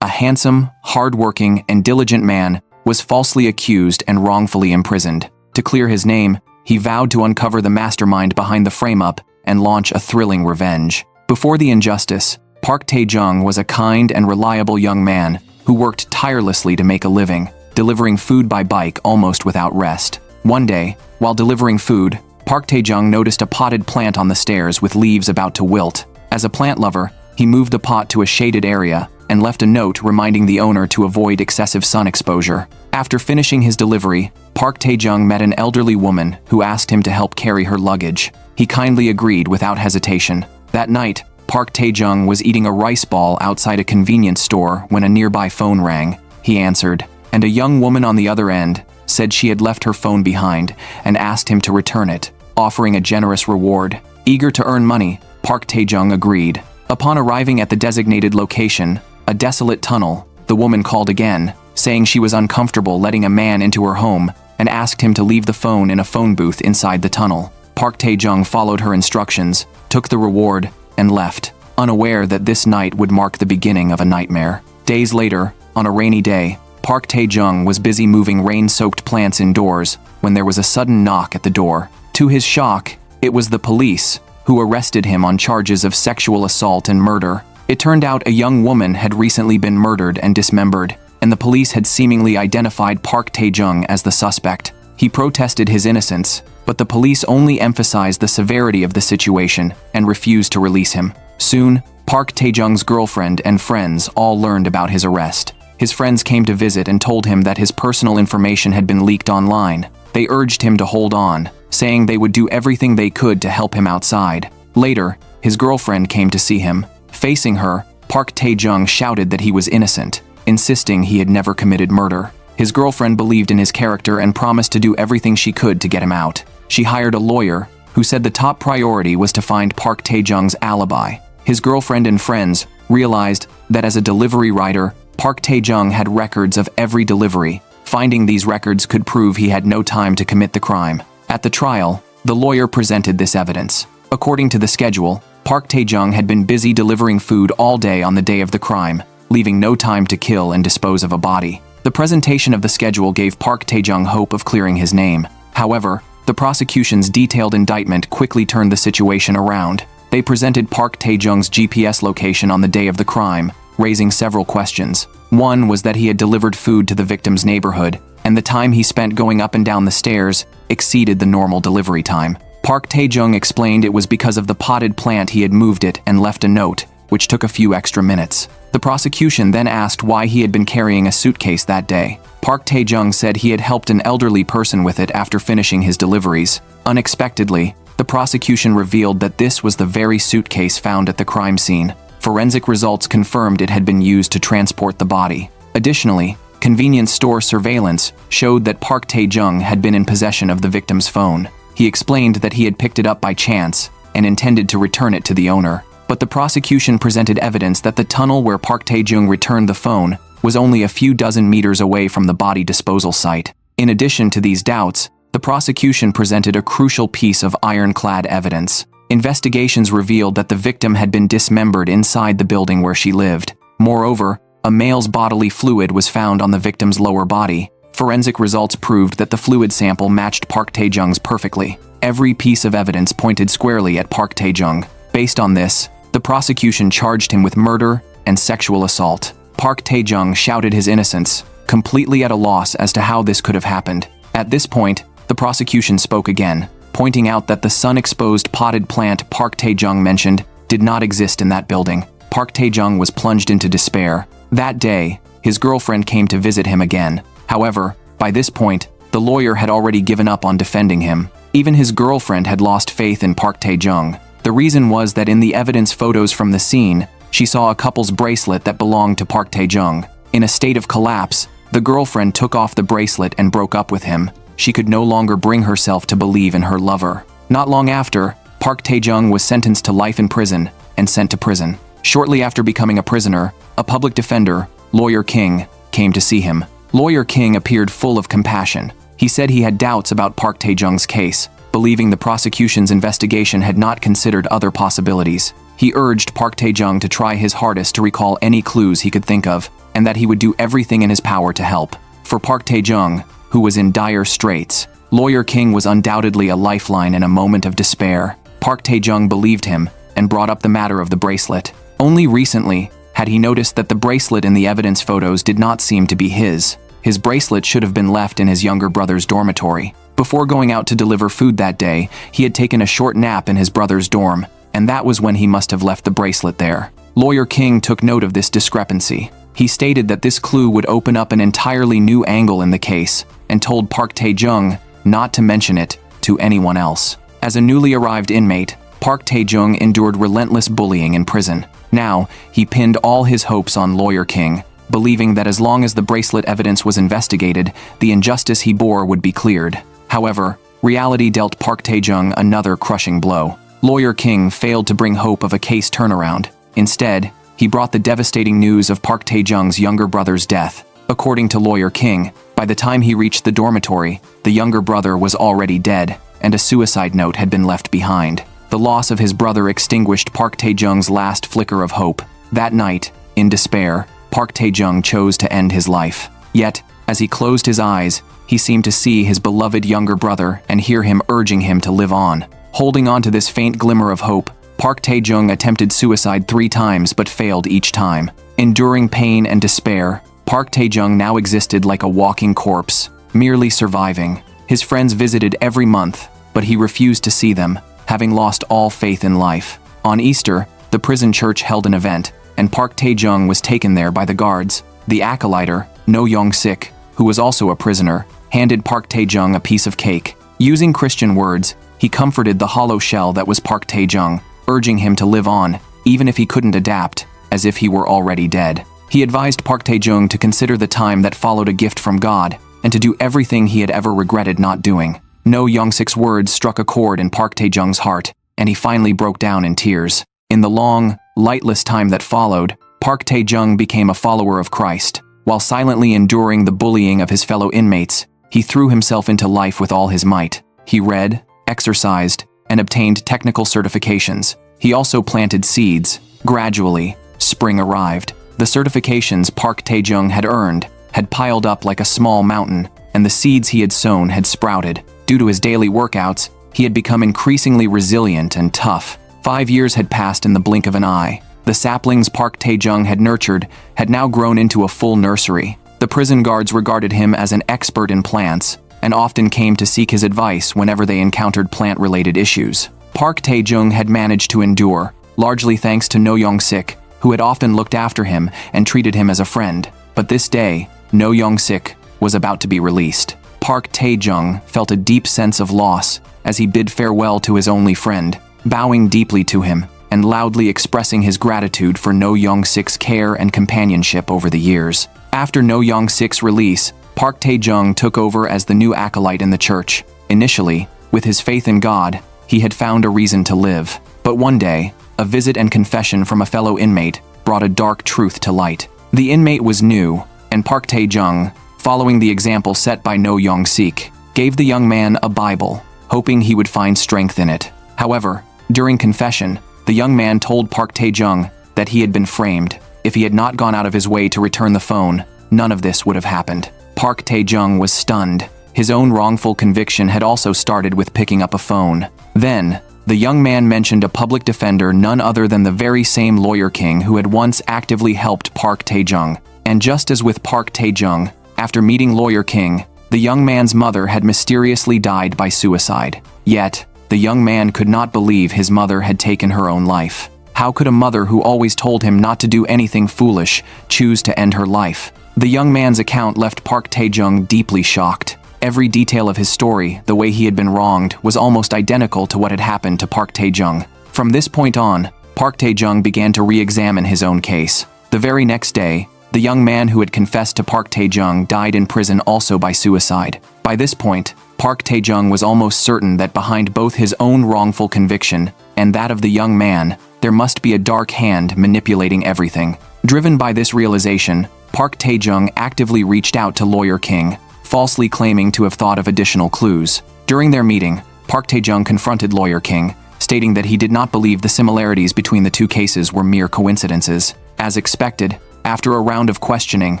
a handsome, hard-working, and diligent man, was falsely accused and wrongfully imprisoned. To clear his name, he vowed to uncover the mastermind behind the frame-up and launch a thrilling revenge. Before the injustice, Park Tae-joong was a kind and reliable young man who worked tirelessly to make a living, delivering food by bike almost without rest. One day, while delivering food, Park Tae-joong noticed a potted plant on the stairs with leaves about to wilt. As a plant lover, he moved the pot to a shaded area and left a note reminding the owner to avoid excessive sun exposure. After finishing his delivery, Park Tae-joong met an elderly woman who asked him to help carry her luggage. He kindly agreed without hesitation. That night, Park Tae-joong was eating a rice ball outside a convenience store when a nearby phone rang. He answered, and a young woman on the other end said she had left her phone behind and asked him to return it, offering a generous reward. Eager to earn money, Park Tae-joong agreed. Upon arriving at the designated location, a desolate tunnel, the woman called again, saying she was uncomfortable letting a man into her home and asked him to leave the phone in a phone booth inside the tunnel. Park Tae-joong followed her instructions, took the reward, and left, unaware that this night would mark the beginning of a nightmare. Days later, on a rainy day, Park Tae-joong was busy moving rain-soaked plants indoors when there was a sudden knock at the door. To his shock, it was the police, who arrested him on charges of sexual assault and murder. It turned out a young woman had recently been murdered and dismembered, and the police had seemingly identified Park Tae-joong as the suspect. He protested his innocence, but the police only emphasized the severity of the situation and refused to release him. Soon, Park Tae-joong's girlfriend and friends all learned about his arrest. His friends came to visit and told him that his personal information had been leaked online. They urged him to hold on, saying they would do everything they could to help him outside. Later, his girlfriend came to see him. Facing her, Park Tae-joong shouted that he was innocent, insisting he had never committed murder. His girlfriend believed in his character and promised to do everything she could to get him out. She hired a lawyer, who said the top priority was to find Park Tae-joong's alibi. His girlfriend and friends realized that as a delivery rider, Park Tae-joong had records of every delivery. Finding these records could prove he had no time to commit the crime. At the trial, the lawyer presented this evidence. According to the schedule, Park Tae-joong had been busy delivering food all day on the day of the crime, leaving no time to kill and dispose of a body. The presentation of the schedule gave Park Tae-joong hope of clearing his name. However, the prosecution's detailed indictment quickly turned the situation around. They presented Park Tae-joong's GPS location on the day of the crime, raising several questions. One was that he had delivered food to the victim's neighborhood, and the time he spent going up and down the stairs exceeded the normal delivery time. Park Tae-joong explained it was because of the potted plant he had moved it and left a note, which took a few extra minutes. The prosecution then asked why he had been carrying a suitcase that day. Park Tae-joong said he had helped an elderly person with it after finishing his deliveries. Unexpectedly, the prosecution revealed that this was the very suitcase found at the crime scene. Forensic results confirmed it had been used to transport the body. Additionally, convenience store surveillance showed that Park Tae-joong had been in possession of the victim's phone. He explained that he had picked it up by chance and intended to return it to the owner. But the prosecution presented evidence that the tunnel where Park Tae-joong returned the phone was only a few dozen meters away from the body disposal site. In addition to these doubts, the prosecution presented a crucial piece of ironclad evidence. Investigations revealed that the victim had been dismembered inside the building where she lived. Moreover, a male's bodily fluid was found on the victim's lower body. Forensic results proved that the fluid sample matched Park Tae-joong's perfectly. Every piece of evidence pointed squarely at Park Tae-joong. Based on this, the prosecution charged him with murder and sexual assault. Park Tae-joong shouted his innocence, completely at a loss as to how this could have happened. At this point, the prosecution spoke again, pointing out that the sun-exposed potted plant Park Tae-joong mentioned did not exist in that building. Park Tae-joong was plunged into despair. That day, his girlfriend came to visit him again. However, by this point, the lawyer had already given up on defending him. Even his girlfriend had lost faith in Park Tae-joong. The reason was that in the evidence photos from the scene, she saw a couple's bracelet that belonged to Park Tae-joong. In a state of collapse, the girlfriend took off the bracelet and broke up with him. She could no longer bring herself to believe in her lover. Not long after, Park Tae-joong was sentenced to life in prison and sent to prison. Shortly after becoming a prisoner, a public defender, Lawyer King, came to see him. Lawyer King appeared full of compassion. He said he had doubts about Park Tae-joong's case, believing the prosecution's investigation had not considered other possibilities. He urged Park Tae-joong to try his hardest to recall any clues he could think of, and that he would do everything in his power to help. For Park Tae-joong, who was in dire straits, Lawyer King was undoubtedly a lifeline in a moment of despair. Park Tae-joong believed him and brought up the matter of the bracelet. Only recently had he noticed that the bracelet in the evidence photos did not seem to be his. His bracelet should have been left in his younger brother's dormitory. Before going out to deliver food that day, he had taken a short nap in his brother's dorm, and that was when he must have left the bracelet there. Lawyer King took note of this discrepancy. He stated that this clue would open up an entirely new angle in the case, and told Park Tae-joong not to mention it to anyone else. As a newly arrived inmate, Park Tae-joong endured relentless bullying in prison. Now, he pinned all his hopes on Lawyer King, believing that as long as the bracelet evidence was investigated, the injustice he bore would be cleared. However, reality dealt Park Tae-joong another crushing blow. Lawyer King failed to bring hope of a case turnaround. Instead, he brought the devastating news of Park Tae-joong's younger brother's death. According to Lawyer King, by the time he reached the dormitory, the younger brother was already dead, and a suicide note had been left behind. The loss of his brother extinguished Park Tae-joong's last flicker of hope. That night, in despair, Park Tae-joong chose to end his life. Yet, as he closed his eyes, he seemed to see his beloved younger brother and hear him urging him to live on. Holding on to this faint glimmer of hope, Park Tae-joong attempted suicide 3 times but failed each time. Enduring pain and despair, Park Tae-joong now existed like a walking corpse, merely surviving. His friends visited every month, but he refused to see them, having lost all faith in life. On Easter, the prison church held an event, and Park Tae-joong was taken there by the guards. The acolyte, No Young-sik, who was also a prisoner, handed Park Tae-joong a piece of cake. Using Christian words, he comforted the hollow shell that was Park Tae-joong, urging him to live on, even if he couldn't adapt, as if he were already dead. He advised Park Tae-joong to consider the time that followed a gift from God, and to do everything he had ever regretted not doing. No Young-sik's words struck a chord in Park Tae-joong's heart, and he finally broke down in tears. In the long, lightless time that followed, Park Tae-joong became a follower of Christ. While silently enduring the bullying of his fellow inmates, he threw himself into life with all his might. He read, exercised, and obtained technical certifications. He also planted seeds. Gradually, spring arrived. The certifications Park Tae-joong had earned had piled up like a small mountain, and the seeds he had sown had sprouted. Due to his daily workouts, he had become increasingly resilient and tough. 5 years had passed in the blink of an eye. The saplings Park Tae-joong had nurtured had now grown into a full nursery. The prison guards regarded him as an expert in plants, and often came to seek his advice whenever they encountered plant-related issues. Park Tae-joong had managed to endure, largely thanks to No Young-sik, who had often looked after him and treated him as a friend. But this day, No Young-sik was about to be released. Park Tae-joong felt a deep sense of loss as he bid farewell to his only friend, bowing deeply to him and loudly expressing his gratitude for No Young-sik's care and companionship over the years. After No Young-sik's release, Park Tae-joong took over as the new acolyte in the church. Initially, with his faith in God, he had found a reason to live. But one day, a visit and confession from a fellow inmate brought a dark truth to light. The inmate was new, and Park Tae-joong, following the example set by No Young-sik, gave the young man a Bible, hoping he would find strength in it. However, during confession, the young man told Park Tae-joong that he had been framed. If he had not gone out of his way to return the phone, none of this would have happened. Park Tae-joong was stunned. His own wrongful conviction had also started with picking up a phone. Then, the young man mentioned a public defender, none other than the very same Lawyer King who had once actively helped Park Tae-joong. And just as with Park Tae-joong, after meeting Lawyer King, the young man's mother had mysteriously died by suicide. Yet, the young man could not believe his mother had taken her own life. How could a mother who always told him not to do anything foolish choose to end her life? The young man's account left Park Tae-joong deeply shocked. Every detail of his story, the way he had been wronged, was almost identical to what had happened to Park Tae-joong. From this point on, Park Tae-joong began to re-examine his own case. The very next day, the young man who had confessed to Park Tae-joong died in prison also by suicide. By this point, Park Tae-joong was almost certain that behind both his own wrongful conviction and that of the young man, there must be a dark hand manipulating everything. Driven by this realization, Park Tae-joong actively reached out to Lawyer King, falsely claiming to have thought of additional clues. During their meeting, Park Tae-joong confronted Lawyer King, stating that he did not believe the similarities between the two cases were mere coincidences. As expected, after a round of questioning,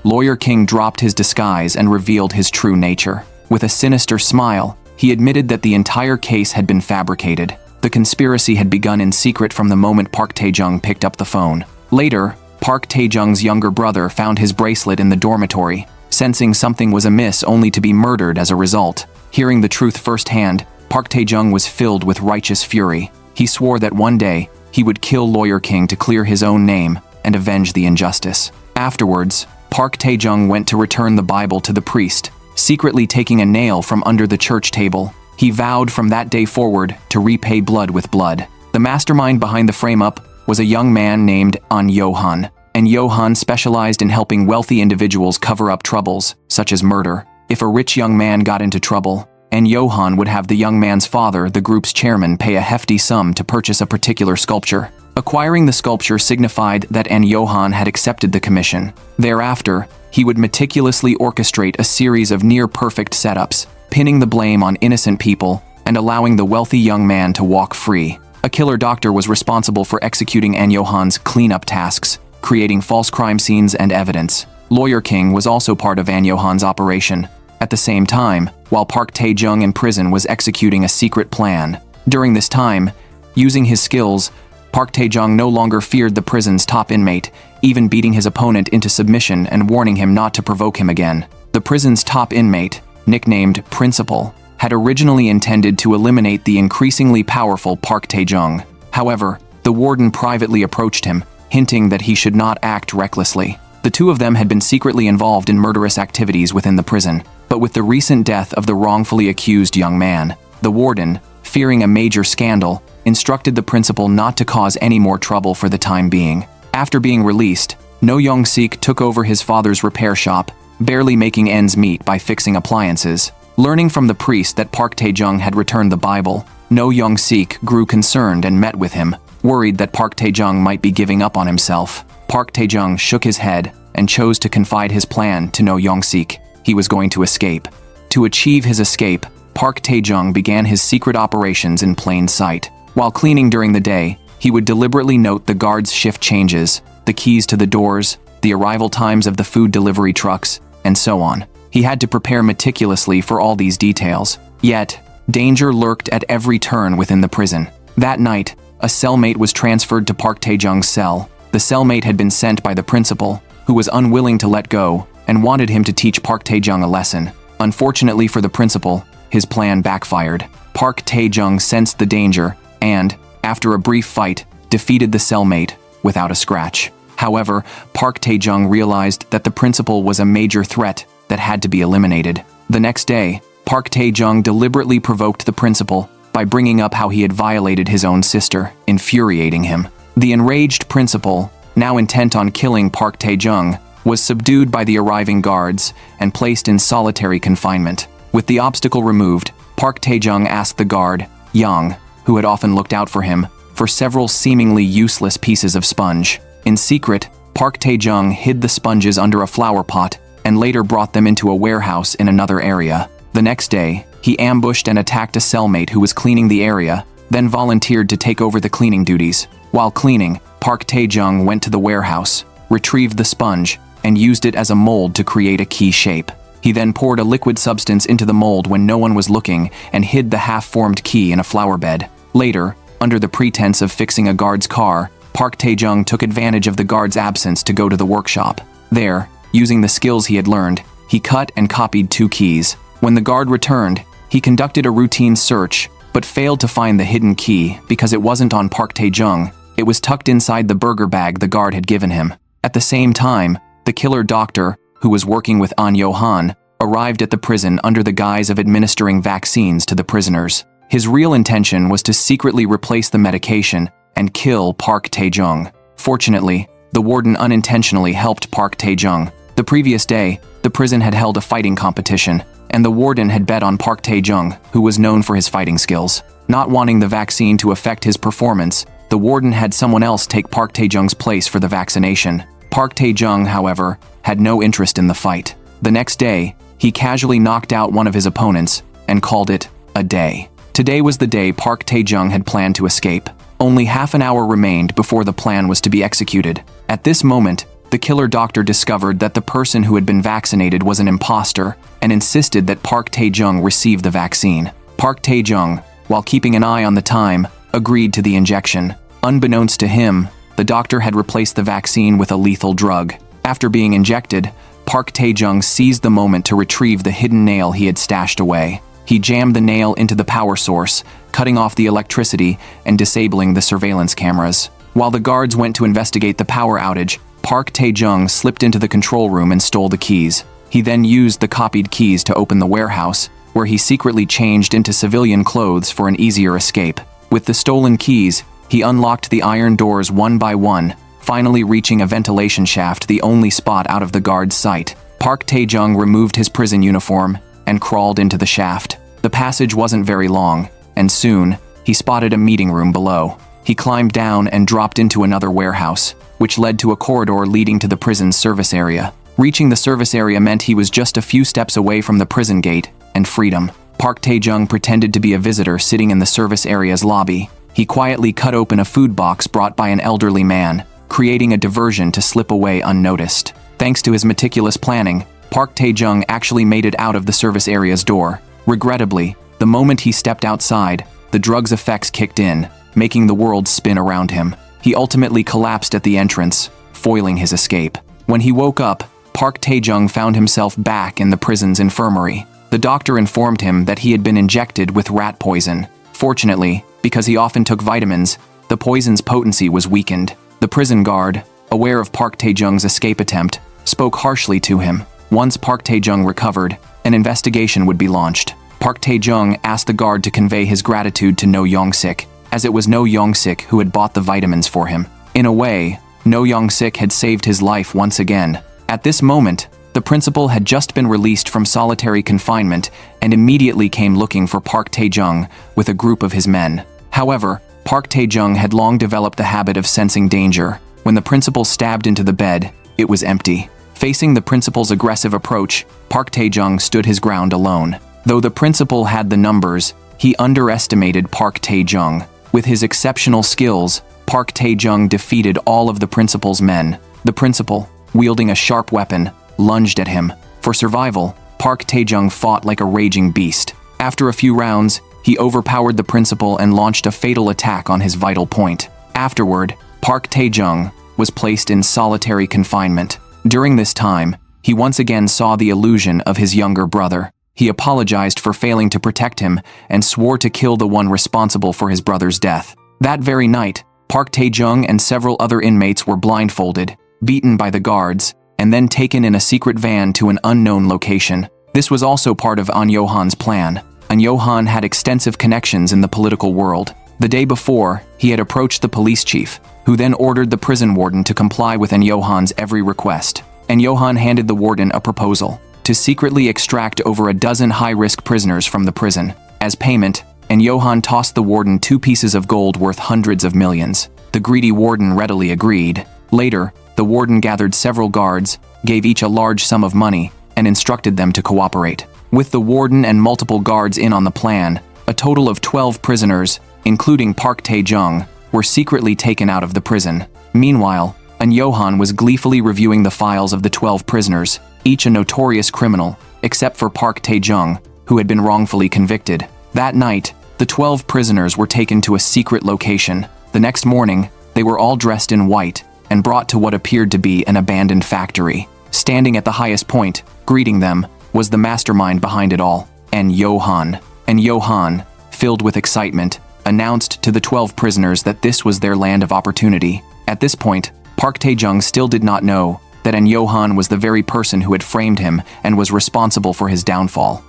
Lawyer King dropped his disguise and revealed his true nature. With a sinister smile, he admitted that the entire case had been fabricated. The conspiracy had begun in secret from the moment Park Tae-joong picked up the phone. Later, Park Tae-joong's younger brother found his bracelet in the dormitory, sensing something was amiss only to be murdered as a result. Hearing the truth firsthand, Park Tae-joong was filled with righteous fury. He swore that one day, he would kill Lawyer King to clear his own name and avenge the injustice. Afterwards, Park Tae-joong went to return the Bible to the priest, secretly taking a nail from under the church table. He vowed from that day forward to repay blood with blood. The mastermind behind the frame-up was a young man named An Yo-han, and Yo-han specialized in helping wealthy individuals cover up troubles, such as murder. If a rich young man got into trouble, An Yo-han would have the young man's father, the group's chairman, pay a hefty sum to purchase a particular sculpture. Acquiring the sculpture signified that An Yo-han had accepted the commission. Thereafter, he would meticulously orchestrate a series of near-perfect setups, pinning the blame on innocent people and allowing the wealthy young man to walk free. A killer doctor was responsible for executing An Yo-han's cleanup tasks, creating false crime scenes and evidence. Lawyer King was also part of An Yo-han's operation. At the same time, while Park Tae-joong in prison was executing a secret plan. During this time, using his skills, Park Tae-joong no longer feared the prison's top inmate, even beating his opponent into submission and warning him not to provoke him again. The prison's top inmate, nicknamed Principal, had originally intended to eliminate the increasingly powerful Park Tae-joong. However, the warden privately approached him, hinting that he should not act recklessly. The two of them had been secretly involved in murderous activities within the prison, but with the recent death of the wrongfully accused young man, the warden, fearing a major scandal, instructed the principal not to cause any more trouble for the time being. After being released, No Young-sik took over his father's repair shop, barely making ends meet by fixing appliances. Learning from the priest that Park Tae-joong had returned the Bible, No Young-sik grew concerned and met with him, worried that Park Tae-joong might be giving up on himself. Park Tae-joong shook his head and chose to confide his plan to No Young-sik. He was going to escape. To achieve his escape, Park Tae-joong began his secret operations in plain sight. While cleaning during the day, he would deliberately note the guards' shift changes, the keys to the doors, the arrival times of the food delivery trucks, and so on. He had to prepare meticulously for all these details. Yet, danger lurked at every turn within the prison. That night, a cellmate was transferred to Park Tae-joong's cell. The cellmate had been sent by the principal, who was unwilling to let go and wanted him to teach Park Tae-joong a lesson. Unfortunately for the principal, his plan backfired. Park Tae-joong sensed the danger and, after a brief fight, defeated the cellmate without a scratch. However, Park Tae-joong realized that the principal was a major threat that had to be eliminated. The next day, Park Tae-joong deliberately provoked the principal by bringing up how he had violated his own sister, infuriating him. The enraged principal, now intent on killing Park Tae-joong, was subdued by the arriving guards and placed in solitary confinement. With the obstacle removed, Park Tae-joong asked the guard, Yang, who had often looked out for him, for several seemingly useless pieces of sponge. In secret, Park Tae-joong hid the sponges under a flower pot and later brought them into a warehouse in another area. The next day, he ambushed and attacked a cellmate who was cleaning the area, then volunteered to take over the cleaning duties. While cleaning, Park Tae-joong went to the warehouse, retrieved the sponge, and used it as a mold to create a key shape. He then poured a liquid substance into the mold when no one was looking and hid the half-formed key in a flower bed. Later, under the pretense of fixing a guard's car, Park Tae-joong took advantage of the guard's absence to go to the workshop. There, using the skills he had learned, he cut and copied 2 keys. When the guard returned, he conducted a routine search, but failed to find the hidden key because it wasn't on Park Tae-joong. It was tucked inside the burger bag the guard had given him. At the same time, the killer doctor, who was working with An Yo-han, arrived at the prison under the guise of administering vaccines to the prisoners. His real intention was to secretly replace the medication and kill Park Tae-joong. Fortunately, the warden unintentionally helped Park Tae-joong. The previous day, the prison had held a fighting competition, and the warden had bet on Park Tae-joong, who was known for his fighting skills. Not wanting the vaccine to affect his performance, the warden had someone else take Park Tae-joong's place for the vaccination. Park Tae-joong, however, had no interest in the fight. The next day, he casually knocked out one of his opponents and called it a day. Today was the day Park Tae-joong had planned to escape. Only half an hour remained before the plan was to be executed. At this moment, the killer doctor discovered that the person who had been vaccinated was an imposter and insisted that Park Tae-joong receive the vaccine. Park Tae-joong, while keeping an eye on the time, agreed to the injection. Unbeknownst to him, the doctor had replaced the vaccine with a lethal drug. After being injected, Park Tae-joong seized the moment to retrieve the hidden nail he had stashed away. He jammed the nail into the power source, cutting off the electricity and disabling the surveillance cameras. While the guards went to investigate the power outage, Park Tae-joong slipped into the control room and stole the keys. He then used the copied keys to open the warehouse, where he secretly changed into civilian clothes for an easier escape. With the stolen keys, he unlocked the iron doors one by one, finally reaching a ventilation shaft, the only spot out of the guard's sight. Park Tae-joong removed his prison uniform and crawled into the shaft. The passage wasn't very long, and soon, he spotted a meeting room below. He climbed down and dropped into another warehouse, which led to a corridor leading to the prison's service area. Reaching the service area meant he was just a few steps away from the prison gate and freedom. Park Tae-joong pretended to be a visitor sitting in the service area's lobby. He quietly cut open a food box brought by an elderly man, creating a diversion to slip away unnoticed. Thanks to his meticulous planning, Park Tae-joong actually made it out of the service area's door. Regrettably, the moment he stepped outside, the drug's effects kicked in, making the world spin around him. He ultimately collapsed at the entrance, foiling his escape. When he woke up, Park Tae-joong found himself back in the prison's infirmary. The doctor informed him that he had been injected with rat poison. Fortunately, because he often took vitamins, the poison's potency was weakened. The prison guard, aware of Park Tae-joong's escape attempt, spoke harshly to him. Once Park Tae-joong recovered, an investigation would be launched. Park Tae-joong asked the guard to convey his gratitude to No Young-sik, as it was No Young-sik who had bought the vitamins for him. In a way, No Young-sik had saved his life once again. At this moment, the principal had just been released from solitary confinement and immediately came looking for Park Tae-joong with a group of his men. However, Park Tae-joong had long developed the habit of sensing danger. When the principal stabbed into the bed, it was empty. Facing the principal's aggressive approach, Park Tae-joong stood his ground alone. Though the principal had the numbers, he underestimated Park Tae-joong. With his exceptional skills, Park Tae-joong defeated all of the principal's men. The principal, wielding a sharp weapon, lunged at him. For survival, Park Tae-joong fought like a raging beast. After a few rounds, he overpowered the principal and launched a fatal attack on his vital point. Afterward, Park Tae-joong was placed in solitary confinement. During this time, he once again saw the illusion of his younger brother. He apologized for failing to protect him and swore to kill the one responsible for his brother's death. That very night, Park Tae-joong and several other inmates were blindfolded, beaten by the guards, and then taken in a secret van to an unknown location. This was also part of An Yo-han's plan. An Yo-han had extensive connections in the political world. The day before, he had approached the police chief, who then ordered the prison warden to comply with An Yo-han's every request. An Yo-han handed the warden a proposal to secretly extract over a dozen high-risk prisoners from the prison. As payment, An Yo-han tossed the warden 2 pieces of gold worth hundreds of millions. The greedy warden readily agreed. Later, the warden gathered several guards, gave each a large sum of money, and instructed them to cooperate. With the warden and multiple guards in on the plan, a total of 12 prisoners, including Park Tae-joong, were secretly taken out of the prison. Meanwhile, An Yo-han was gleefully reviewing the files of the 12 prisoners, each a notorious criminal, except for Park Tae-joong, who had been wrongfully convicted. That night, the 12 prisoners were taken to a secret location. The next morning, they were all dressed in white and brought to what appeared to be an abandoned factory. Standing at the highest point, greeting them, was the mastermind behind it all, An Yo-han. An Yo-han, filled with excitement, announced to the 12 prisoners that this was their land of opportunity. At this point, Park Tae-joong still did not know that An Yo-han was the very person who had framed him and was responsible for his downfall.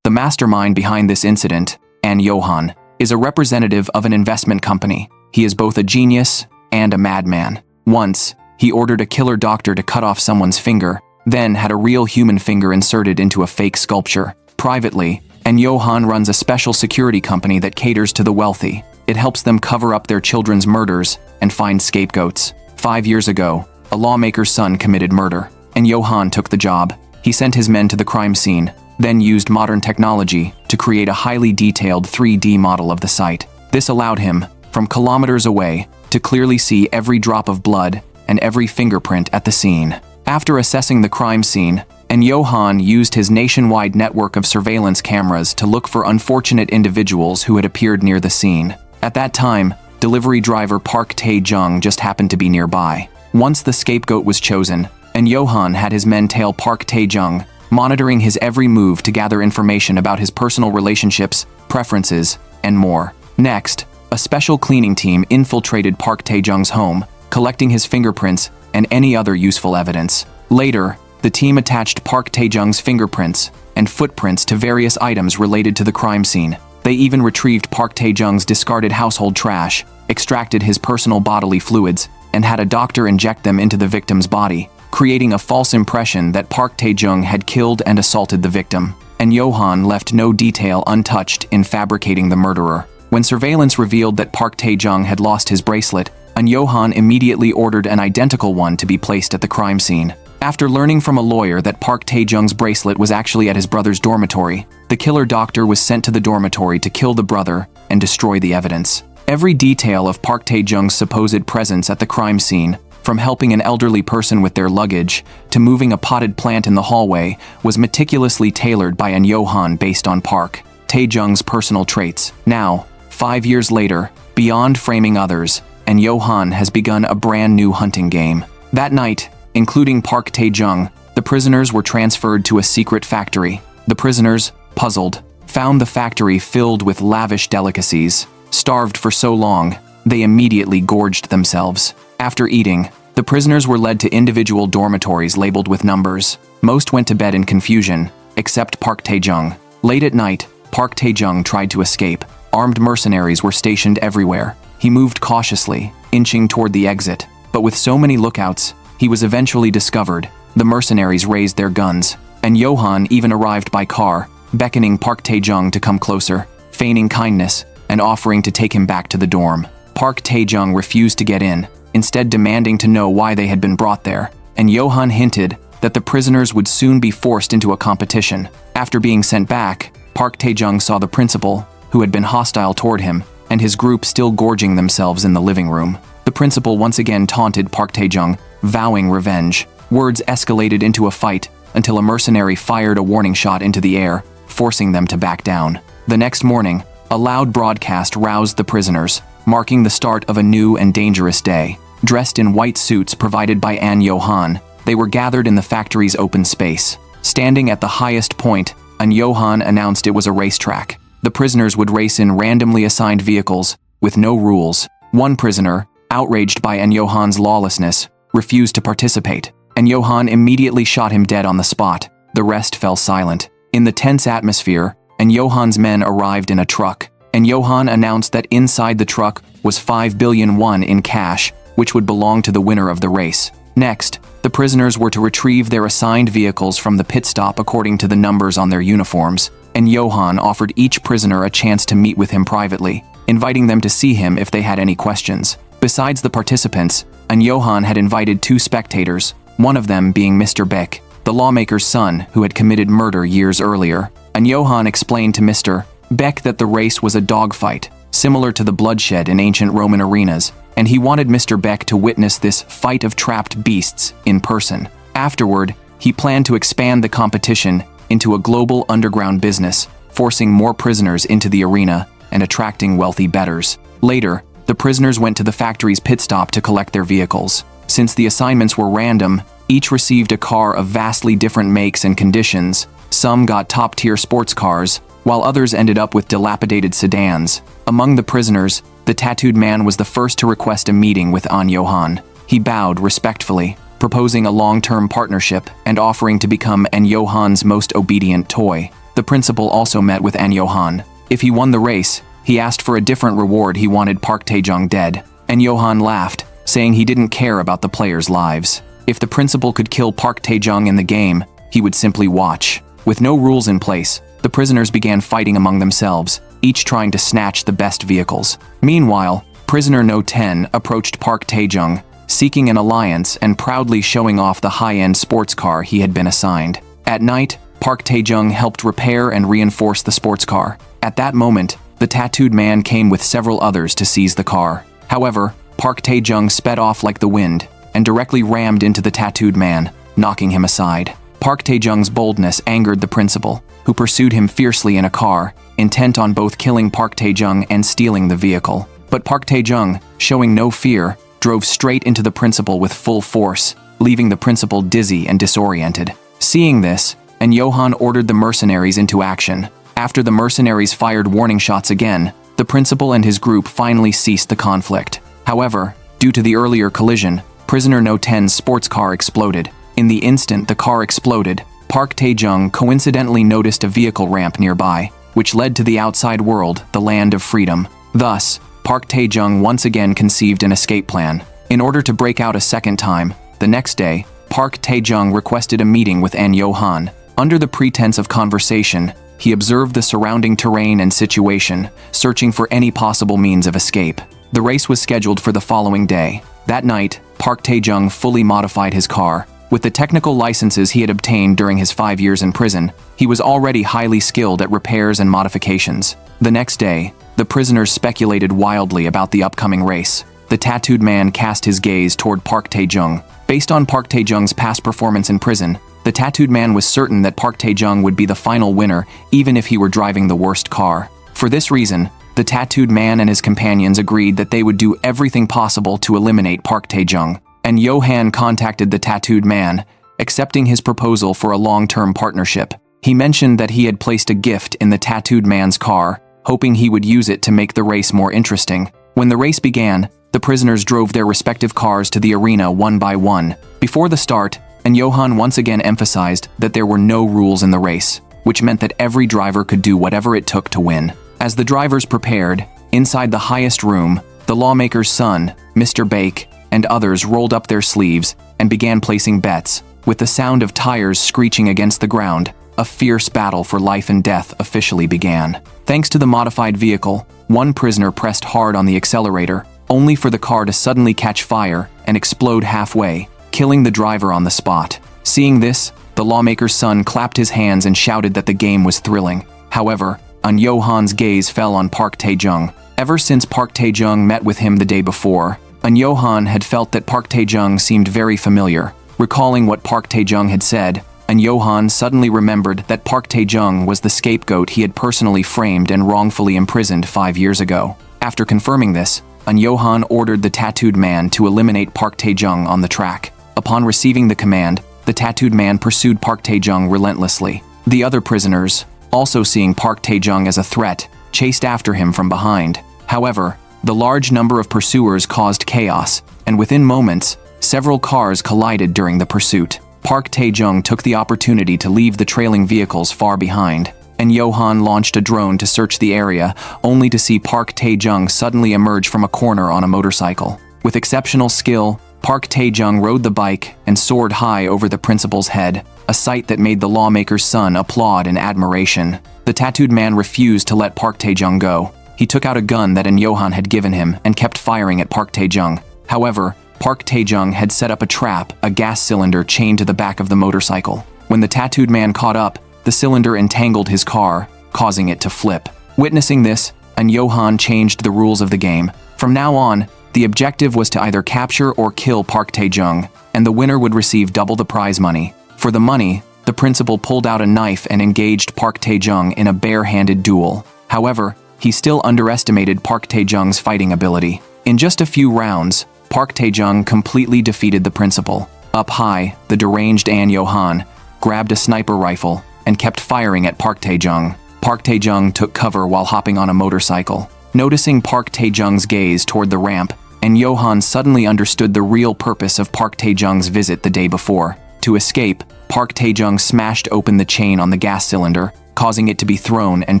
The mastermind behind this incident, An Yo-han, is a representative of an investment company. He is both a genius and a madman. Once, he ordered a killer doctor to cut off someone's finger, then had a real human finger inserted into a fake sculpture. Privately, An Yo-han runs a special security company that caters to the wealthy. It helps them cover up their children's murders and find scapegoats. 5 years ago, a lawmaker's son committed murder. An Yo-han took the job. He sent his men to the crime scene, then used modern technology to create a highly detailed 3D model of the site. This allowed him, from kilometers away, to clearly see every drop of blood and every fingerprint at the scene. After assessing the crime scene, Johan used his nationwide network of surveillance cameras to look for unfortunate individuals who had appeared near the scene. At that time, delivery driver Park Tae-joong just happened to be nearby. Once the scapegoat was chosen, Johan had his men tail Park Tae-joong, monitoring his every move to gather information about his personal relationships, preferences, and more. Next, a special cleaning team infiltrated Park Tae-joong's home, collecting his fingerprints and any other useful evidence. Later, the team attached Park Tae-joong's fingerprints and footprints to various items related to the crime scene. They even retrieved Park Tae-joong's discarded household trash, extracted his personal bodily fluids, and had a doctor inject them into the victim's body, creating a false impression that Park Tae-joong had killed and assaulted the victim. And Johan left no detail untouched in fabricating the murderer. When surveillance revealed that Park Tae-joong had lost his bracelet, Johan immediately ordered an identical one to be placed at the crime scene. After learning from a lawyer that Park Tae-joong's bracelet was actually at his brother's dormitory, the killer doctor was sent to the dormitory to kill the brother and destroy the evidence. Every detail of Park Tae-joong's supposed presence at the crime scene, from helping an elderly person with their luggage to moving a potted plant in the hallway, was meticulously tailored by Johan based on Park Tae-joong's personal traits. Now, 5 years later, beyond framing others, Johan has begun a brand new hunting game. That night, including Park Tae-joong, the prisoners were transferred to a secret factory. The prisoners, puzzled, found the factory filled with lavish delicacies. Starved for so long, they immediately gorged themselves. After eating, the prisoners were led to individual dormitories labeled with numbers. Most went to bed in confusion, except Park Tae-joong. Late at night, Park Tae-joong tried to escape. Armed mercenaries were stationed everywhere. He moved cautiously, inching toward the exit, but with so many lookouts, he was eventually discovered. The mercenaries raised their guns, and Johan even arrived by car, beckoning Park Tae-joong to come closer, feigning kindness, and offering to take him back to the dorm. Park Tae-joong refused to get in, instead demanding to know why they had been brought there, and Johan hinted that the prisoners would soon be forced into a competition. After being sent back, Park Tae-joong saw the principal, who had been hostile toward him, and his group still gorging themselves in the living room. The principal once again taunted Park Tae-joong, vowing revenge. Words escalated into a fight until a mercenary fired a warning shot into the air, forcing them to back down. The next morning, a loud broadcast roused the prisoners, marking the start of a new and dangerous day. Dressed in white suits provided by Johan, they were gathered in the factory's open space. Standing at the highest point, Johan announced it was a racetrack. The prisoners would race in randomly assigned vehicles, with no rules. One prisoner, outraged by Johan's lawlessness, refused to participate, and Johan immediately shot him dead on the spot. The rest fell silent. In the tense atmosphere, Johan's men arrived in a truck, and Johan announced that inside the truck was 5 billion won in cash, which would belong to the winner of the race. Next, the prisoners were to retrieve their assigned vehicles from the pit stop according to the numbers on their uniforms, and Johan offered each prisoner a chance to meet with him privately, inviting them to see him if they had any questions. Besides the participants, Johan had invited 2 spectators, one of them being Mr. Beck, the lawmaker's son who had committed murder years earlier. Johan explained to Mr. Beck that the race was a dogfight, similar to the bloodshed in ancient Roman arenas, and he wanted Mr. Beck to witness this fight of trapped beasts in person. Afterward, he planned to expand the competition into a global underground business, forcing more prisoners into the arena and attracting wealthy bettors. Later, the prisoners went to the factory's pit stop to collect their vehicles. Since the assignments were random, each received a car of vastly different makes and conditions. Some got top-tier sports cars, while others ended up with dilapidated sedans. Among the prisoners, the tattooed man was the first to request a meeting with Johan. He bowed respectfully, proposing a long-term partnership and offering to become Johan's most obedient toy. The principal also met with Johan. If he won the race, he asked for a different reward. He wanted Park Tae-joong dead. Johan laughed, saying he didn't care about the players' lives. If the principal could kill Park Tae-joong in the game, he would simply watch. With no rules in place, the prisoners began fighting among themselves, each trying to snatch the best vehicles. Meanwhile, prisoner No. 10 approached Park Tae-joong, seeking an alliance and proudly showing off the high-end sports car he had been assigned. At night, Park Tae-joong helped repair and reinforce the sports car. At that moment, the tattooed man came with several others to seize the car. However, Park Tae-joong sped off like the wind and directly rammed into the tattooed man, knocking him aside. Park Tae-joong's boldness angered the principal, who pursued him fiercely in a car, intent on both killing Park Tae-joong and stealing the vehicle. But Park Tae-joong, showing no fear, drove straight into the principal with full force, leaving the principal dizzy and disoriented. Seeing this, An Johan ordered the mercenaries into action. After the mercenaries fired warning shots again, the principal and his group finally ceased the conflict. However, due to the earlier collision, Prisoner No 10's sports car exploded. In the instant the car exploded, Park Tae-joong coincidentally noticed a vehicle ramp nearby, which led to the outside world, the land of freedom. Thus, Park Tae-joong once again conceived an escape plan. In order to break out a second time, the next day, Park Tae-joong requested a meeting with An Johan. Under the pretense of conversation, he observed the surrounding terrain and situation, searching for any possible means of escape. The race was scheduled for the following day. That night, Park Tae-joong fully modified his car. With the technical licenses he had obtained during his 5 years in prison, he was already highly skilled at repairs and modifications. The next day, the prisoners speculated wildly about the upcoming race. The tattooed man cast his gaze toward Park Tae-joong. Based on Park Tae-joong's past performance in prison, the tattooed man was certain that Park Tae-joong would be the final winner even if he were driving the worst car. For this reason, the tattooed man and his companions agreed that they would do everything possible to eliminate Park Tae-joong. And Johan contacted the tattooed man, accepting his proposal for a long-term partnership. He mentioned that he had placed a gift in the tattooed man's car, hoping he would use it to make the race more interesting. When the race began, the prisoners drove their respective cars to the arena one by one. Before the start, An Johan once again emphasized that there were no rules in the race, which meant that every driver could do whatever it took to win. As the drivers prepared, inside the highest room, the lawmaker's son, Mr. Baek, and others rolled up their sleeves and began placing bets. With the sound of tires screeching against the ground, a fierce battle for life and death officially began. Thanks to the modified vehicle, one prisoner pressed hard on the accelerator, only for the car to suddenly catch fire and explode halfway, killing the driver on the spot. Seeing this, the lawmaker's son clapped his hands and shouted that the game was thrilling. However, An Johan's gaze fell on Park Tae-joong. Ever since Park Tae-joong met with him the day before, An Johan had felt that Park Tae-joong seemed very familiar. Recalling what Park Tae-joong had said, An Johan suddenly remembered that Park Tae-joong was the scapegoat he had personally framed and wrongfully imprisoned 5 years ago. After confirming this, An Johan ordered the tattooed man to eliminate Park Tae-joong on the track. Upon receiving the command, the tattooed man pursued Park Tae-joong relentlessly. The other prisoners, also seeing Park Tae-joong as a threat, chased after him from behind. However, the large number of pursuers caused chaos, and within moments, several cars collided during the pursuit. Park Tae-joong took the opportunity to leave the trailing vehicles far behind, and Johan launched a drone to search the area, only to see Park Tae-joong suddenly emerge from a corner on a motorcycle. With exceptional skill, Park Tae-joong rode the bike and soared high over the principal's head, a sight that made the lawmaker's son applaud in admiration. The tattooed man refused to let Park Tae-joong go. He took out a gun that An Johan had given him and kept firing at Park Tae-joong. However, Park Tae-joong had set up a trap, a gas cylinder chained to the back of the motorcycle. When the tattooed man caught up, the cylinder entangled his car, causing it to flip. Witnessing this, An Johan changed the rules of the game. From now on, the objective was to either capture or kill Park Tae-joong, and the winner would receive double the prize money. For the money, the principal pulled out a knife and engaged Park Tae-joong in a bare-handed duel. However, he still underestimated Park Tae-joong's fighting ability. In just a few rounds, Park Tae-joong completely defeated the principal. Up high, the deranged An Johan grabbed a sniper rifle and kept firing at Park Tae-joong. Park Tae-joong took cover while hopping on a motorcycle. Noticing Park Tae-joong's gaze toward the ramp, An Johan suddenly understood the real purpose of Park Tae-joong's visit the day before. To escape, Park Tae-joong smashed open the chain on the gas cylinder, causing it to be thrown and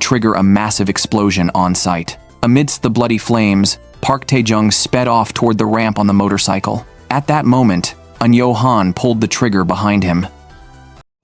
trigger a massive explosion on site. Amidst the bloody flames, Park Tae-joong sped off toward the ramp on the motorcycle. At that moment, An Johan pulled the trigger behind him.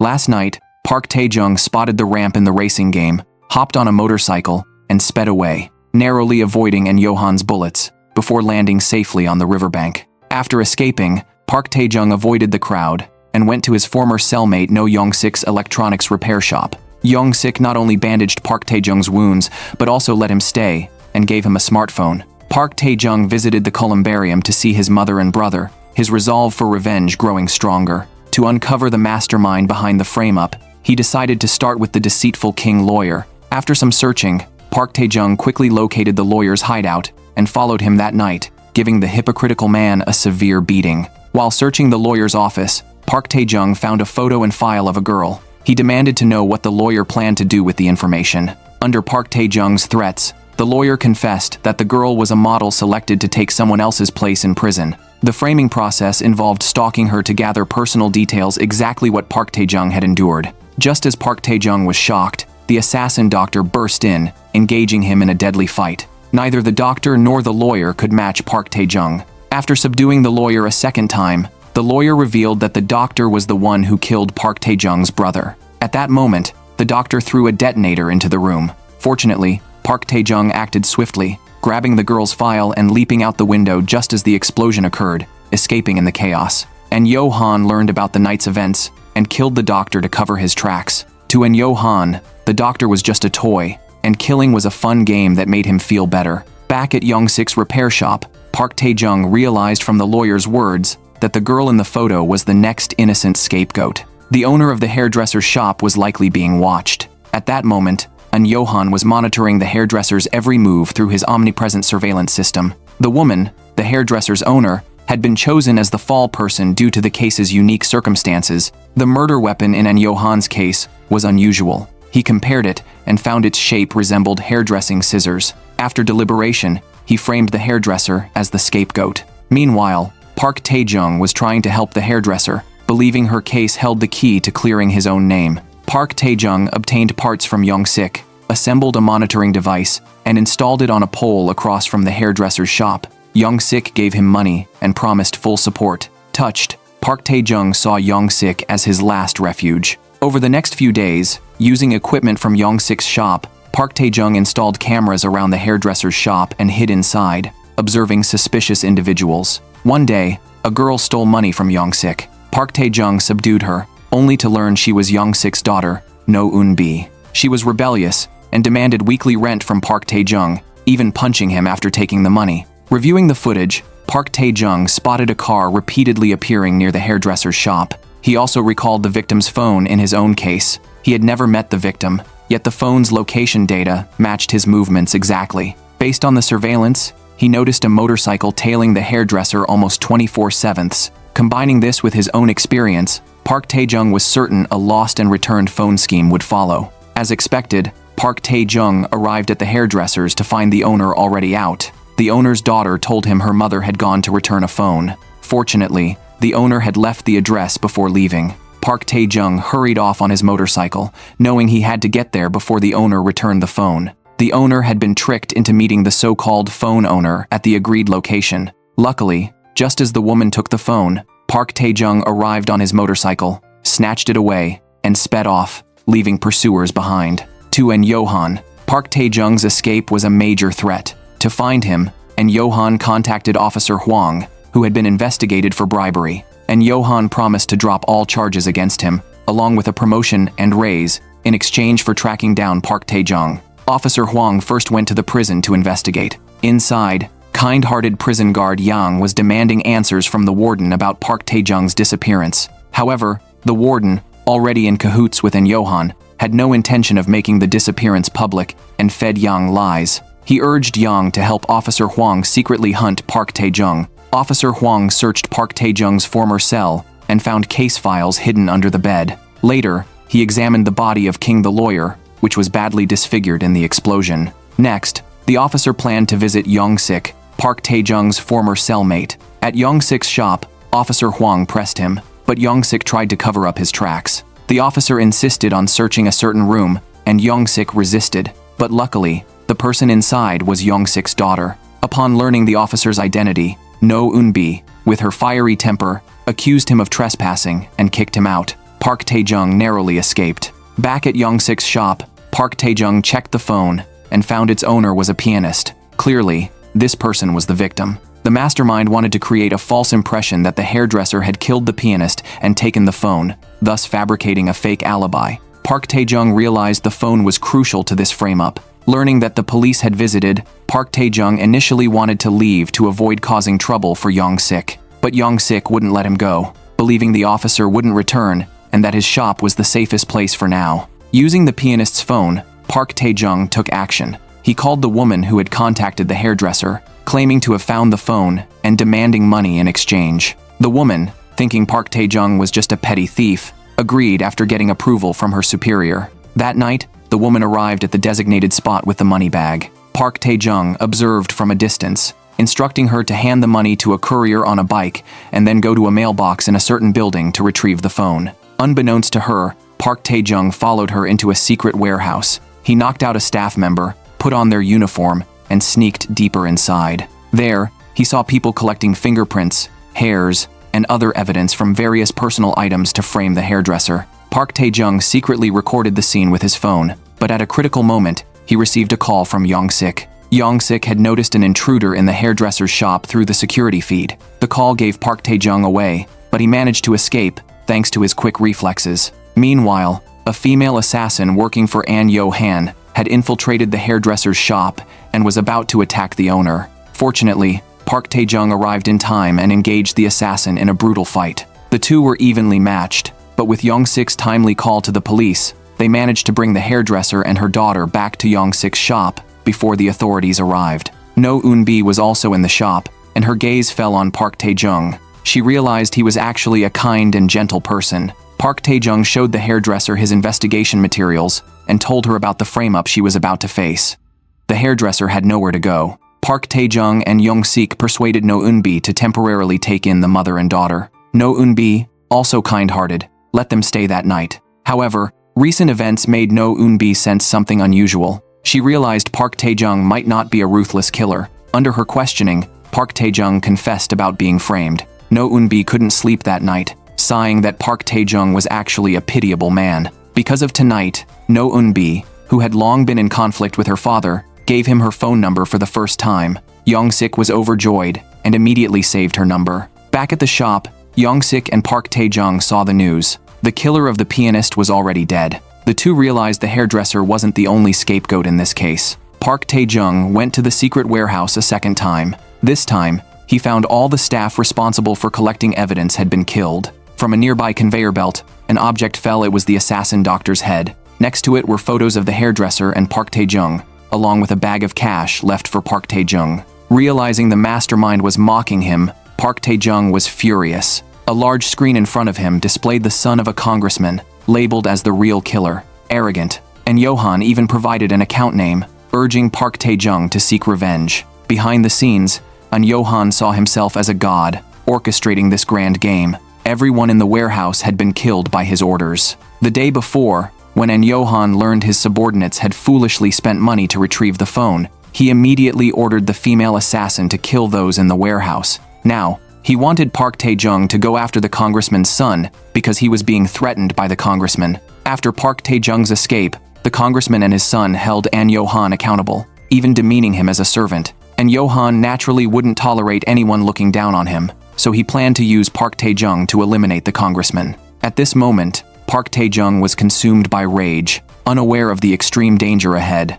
Last night, Park Tae-joong spotted the ramp in the racing game, hopped on a motorcycle, and sped away, narrowly avoiding An Johan's bullets, before landing safely on the riverbank. After escaping, Park Tae-joong avoided the crowd, and went to his former cellmate No Young-sik's electronics repair shop. Young-sik not only bandaged Park Tae-joong's wounds, but also let him stay and gave him a smartphone. Park Tae-joong visited the columbarium to see his mother and brother, his resolve for revenge growing stronger. To uncover the mastermind behind the frame-up, he decided to start with the deceitful king lawyer. After some searching, Park Tae-joong quickly located the lawyer's hideout and followed him that night, giving the hypocritical man a severe beating. While searching the lawyer's office, Park Tae-joong found a photo and file of a girl. He demanded to know what the lawyer planned to do with the information. Under Park Tae-joong's threats, the lawyer confessed that the girl was a model selected to take someone else's place in prison. The framing process involved stalking her to gather personal details, exactly what Park Tae-joong had endured. Just as Park Tae-joong was shocked, the assassin doctor burst in, engaging him in a deadly fight. Neither the doctor nor the lawyer could match Park Tae-joong. After subduing the lawyer a second time, the lawyer revealed that the doctor was the one who killed Park Tae-joong's brother. At that moment, the doctor threw a detonator into the room. Fortunately, Park Tae-joong acted swiftly, grabbing the girl's file and leaping out the window just as the explosion occurred, escaping in the chaos. And Yo-han learned about the night's events and killed the doctor to cover his tracks. To Yo-han, the doctor was just a toy, and killing was a fun game that made him feel better. Back at Young-sik's repair shop, Park Tae-joong realized from the lawyer's words that the girl in the photo was the next innocent scapegoat. The owner of the hairdresser's shop was likely being watched. At that moment, Yo-han was monitoring the hairdresser's every move through his omnipresent surveillance system. The woman, the hairdresser's owner, had been chosen as the fall person due to the case's unique circumstances. The murder weapon in Yo-han's case was unusual. He compared it and found its shape resembled hairdressing scissors. After deliberation, he framed the hairdresser as the scapegoat. Meanwhile, Park Tae-joong was trying to help the hairdresser, believing her case held the key to clearing his own name. Park Tae-joong obtained parts from Young-sik, assembled a monitoring device, and installed it on a pole across from the hairdresser's shop. Young-sik gave him money and promised full support. Touched, Park Tae-joong saw Young-sik as his last refuge. Over the next few days, using equipment from Young-sik's shop, Park Tae-joong installed cameras around the hairdresser's shop and hid inside, observing suspicious individuals. One day, a girl stole money from Young-sik. Park Tae-joong subdued her, only to learn she was Young-sik's daughter, No Eun-bi. She was rebellious and demanded weekly rent from Park Tae-joong, even punching him after taking the money. Reviewing the footage, Park Tae-joong spotted a car repeatedly appearing near the hairdresser's shop. He also recalled the victim's phone in his own case. He had never met the victim, yet the phone's location data matched his movements exactly. Based on the surveillance, he noticed a motorcycle tailing the hairdresser almost 24/7. Combining this with his own experience, Park Tae-joong was certain a lost and returned phone scheme would follow. As expected, Park Tae-joong arrived at the hairdresser's to find the owner already out. The owner's daughter told him her mother had gone to return a phone. Fortunately, the owner had left the address before leaving. Park Tae-joong hurried off on his motorcycle, knowing he had to get there before the owner returned the phone. The owner had been tricked into meeting the so-called phone owner at the agreed location. Luckily, just as the woman took the phone, Park Tae-joong arrived on his motorcycle, snatched it away, and sped off, leaving pursuers behind. To Yo-han, Park Tae-joong's escape was a major threat. To find him, Yo-han contacted Officer Hwang, who had been investigated for bribery. Yo-han promised to drop all charges against him, along with a promotion and raise, in exchange for tracking down Park Tae-joong. Officer Hwang first went to the prison to investigate. Inside, kind-hearted prison guard Yang was demanding answers from the warden about Park Tae-joong's disappearance. However, the warden, already in cahoots with Yo-han, had no intention of making the disappearance public and fed Yang lies. He urged Yang to help Officer Hwang secretly hunt Park Tae-joong. Officer Hwang searched Park Tae-joong's former cell and found case files hidden under the bed. Later, he examined the body of King the lawyer, which was badly disfigured in the explosion. Next, the officer planned to visit Young-sik, Park Tae-joong's former cellmate. At Young-sik's shop, Officer Hwang pressed him, but Young-sik tried to cover up his tracks. The officer insisted on searching a certain room, and Young-sik resisted, but luckily, the person inside was Young-sik's daughter. Upon learning the officer's identity, No Eun-bi, with her fiery temper, accused him of trespassing and kicked him out. Park Tae-joong narrowly escaped. Back at Young-sik's shop, Park Tae-joong checked the phone and found its owner was a pianist. Clearly, this person was the victim. The mastermind wanted to create a false impression that the hairdresser had killed the pianist and taken the phone, thus fabricating a fake alibi. Park Tae-joong realized the phone was crucial to this frame-up. Learning that the police had visited, Park Tae-joong initially wanted to leave to avoid causing trouble for Young-sik. But Young-sik wouldn't let him go, believing the officer wouldn't return and that his shop was the safest place for now. Using the pianist's phone, Park Tae-joong took action. He called the woman who had contacted the hairdresser, claiming to have found the phone and demanding money in exchange. The woman, thinking Park Tae-joong was just a petty thief, agreed after getting approval from her superior. That night, the woman arrived at the designated spot with the money bag. Park Tae-joong observed from a distance, instructing her to hand the money to a courier on a bike and then go to a mailbox in a certain building to retrieve the phone. Unbeknownst to her, Park Tae-joong followed her into a secret warehouse. He knocked out a staff member, put on their uniform, and sneaked deeper inside. There, he saw people collecting fingerprints, hairs, and other evidence from various personal items to frame the hairdresser. Park Tae-joong secretly recorded the scene with his phone, but at a critical moment, he received a call from Young-sik. Young-sik had noticed an intruder in the hairdresser's shop through the security feed. The call gave Park Tae-joong away, but he managed to escape thanks to his quick reflexes. Meanwhile, a female assassin working for An Yo-han had infiltrated the hairdresser's shop and was about to attack the owner. Fortunately, Park Tae-joong arrived in time and engaged the assassin in a brutal fight. The two were evenly matched, but with Young-sik's timely call to the police, they managed to bring the hairdresser and her daughter back to Young-sik's shop before the authorities arrived. No Eun-bi was also in the shop, and her gaze fell on Park Tae-joong. She realized he was actually a kind and gentle person. Park Tae-joong showed the hairdresser his investigation materials and told her about the frame-up she was about to face. The hairdresser had nowhere to go. Park Tae-joong and Young-sik persuaded No Eun-bi to temporarily take in the mother and daughter. No Eun-bi, also kind-hearted, let them stay that night. However, recent events made No Eun-bi sense something unusual. She realized Park Tae-joong might not be a ruthless killer. Under her questioning, Park Tae-joong confessed about being framed. No Eun-bi couldn't sleep that night, sighing that Park Tae-joong was actually a pitiable man. Because of tonight, No Eun-bi, who had long been in conflict with her father, gave him her phone number for the first time. Young-sik was overjoyed and immediately saved her number. Back at the shop, Young-sik and Park Tae-joong saw the news. The killer of the pianist was already dead. The two realized the hairdresser wasn't the only scapegoat in this case. Park Tae-joong went to the secret warehouse a second time. This time, he found all the staff responsible for collecting evidence had been killed. From a nearby conveyor belt, an object fell. It was the assassin doctor's head. Next to it were photos of the hairdresser and Park Tae-joong, along with a bag of cash left for Park Tae-joong. Realizing the mastermind was mocking him, Park Tae-joong was furious. A large screen in front of him displayed the son of a congressman, labeled as the real killer, arrogant, and Johan even provided an account name, urging Park Tae-joong to seek revenge. Behind the scenes, An Johan saw himself as a god, orchestrating this grand game. Everyone in the warehouse had been killed by his orders. The day before, when An Johan learned his subordinates had foolishly spent money to retrieve the phone, he immediately ordered the female assassin to kill those in the warehouse. Now, he wanted Park Tae-joong to go after the congressman's son because he was being threatened by the congressman. After Park Tae-joong's escape, the congressman and his son held An Johan accountable, even demeaning him as a servant. And Johan naturally wouldn't tolerate anyone looking down on him, so he planned to use Park Tae-joong to eliminate the congressman. At this moment, Park Tae-joong was consumed by rage, unaware of the extreme danger ahead.